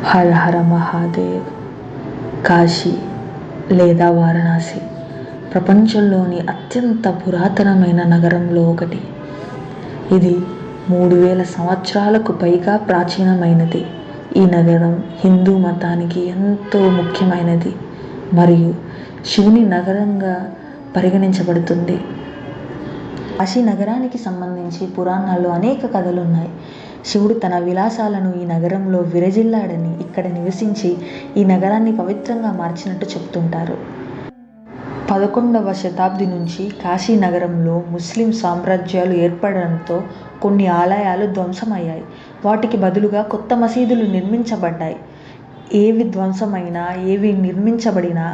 హర హర మహాదేవ్. కాశీ లేదా వారణాసి ప్రపంచంలోని అత్యంత పురాతనమైన నగరంలో ఒకటి. ఇది 3000 సంవత్సరాలకు పైగా ప్రాచీనమైనది. ఈ నగరం హిందూ మతానికి ఎంతో ముఖ్యమైనది మరియు శివుని నగరంగా పరిగణించబడుతుంది. కాశీ నగరానికి సంబంధించి పురాణాల్లో అనేక కథలున్నాయి. శివుడు తన విలాసాలను ఈ నగరంలో విరజిల్లాడని, ఇక్కడ నివసించి ఈ నగరాన్ని పవిత్రంగా మార్చినట్టు చెప్తుంటారు. 11వ శతాబ్ది నుంచి కాశీ నగరంలో ముస్లిం సామ్రాజ్యాలు ఏర్పడడంతో కొన్ని ఆలయాలు ధ్వంసమయ్యాయి. వాటికి బదులుగా కొత్త మసీదులు నిర్మించబడ్డాయి. ఏవి ధ్వంసమైనా, ఏవి నిర్మించబడినా,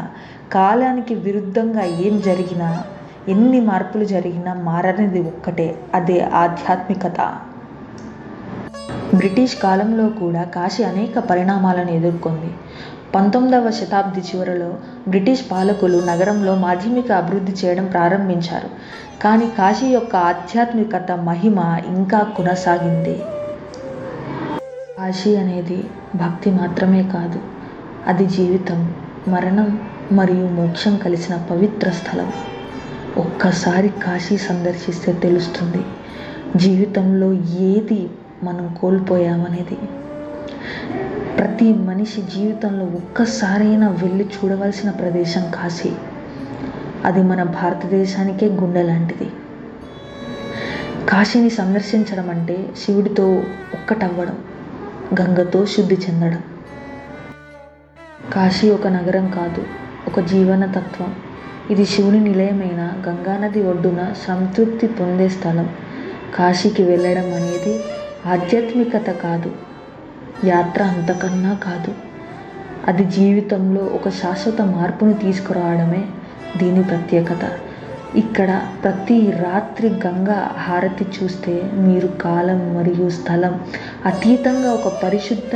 కాలానికి విరుద్ధంగా ఏం జరిగినా, ఎన్ని మార్పులు జరిగినా మారనిది ఒక్కటే, అదే ఆధ్యాత్మికత. బ్రిటిష్ కాలంలో కూడా కాశీ అనేక పరిణామాలను ఎదుర్కొంది. 19వ శతాబ్ది చివరలో బ్రిటిష్ పాలకులు నగరంలో మాధ్యమిక అభివృద్ధి చేయడం ప్రారంభించారు. కానీ కాశీ యొక్క ఆధ్యాత్మికత మహిమ ఇంకా కొనసాగింది. కాశీ అనేది భక్తి మాత్రమే కాదు, అది జీవితం, మరణం మరియు మోక్షం కలిసిన పవిత్ర స్థలం. ఒక్కసారి కాశీ సందర్శిస్తే తెలుస్తుంది జీవితంలో ఏది మనం కోల్పోయామనేది. ప్రతి మనిషి జీవితంలో ఒక్కసారైనా వెళ్ళి చూడవలసిన ప్రదేశం కాశీ. అది మన భారతదేశానికే గుండె లాంటిది. కాశీని సందర్శించడం అంటే శివుడితో ఒక్కటవ్వడం, గంగతో శుద్ధి చెందడం. కాశీ ఒక నగరం కాదు, ఒక జీవన తత్వం. ఇది శివుని నిలయమైన గంగానది ఒడ్డున సంతృప్తి పొందే స్థలం. కాశీకి వెళ్ళడం అనేది ఆధ్యాత్మికత కాదు, యాత్ర అంతకన్నా కాదు. అది జీవితంలో ఒక శాశ్వత మార్పును తీసుకురావడమే దీని ప్రత్యేకత. ఇక్కడ ప్రతి రాత్రి గంగా హారతి చూస్తే మీరు కాలం మరియు స్థలం అతీతంగా ఒక పరిశుద్ధ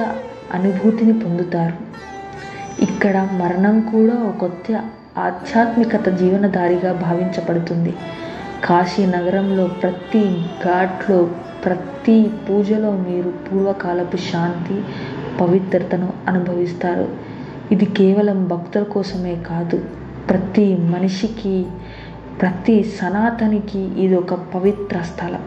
అనుభూతిని పొందుతారు. ఇక్కడ మరణం కూడా ఒక కొత్త ఆధ్యాత్మికత జీవనదారిగా భావించబడుతుంది. కాశీ నగరంలో ప్రతి ఘాట్లో, ప్రతి పూజలో మీరు పూర్వకాలపు శాంతి, పవిత్రతను అనుభవిస్తారు. ఇది కేవలం భక్తుల కోసమే కాదు, ప్రతి మనిషికి, ప్రతి సనాతనికి ఇది ఒక పవిత్ర స్థలం.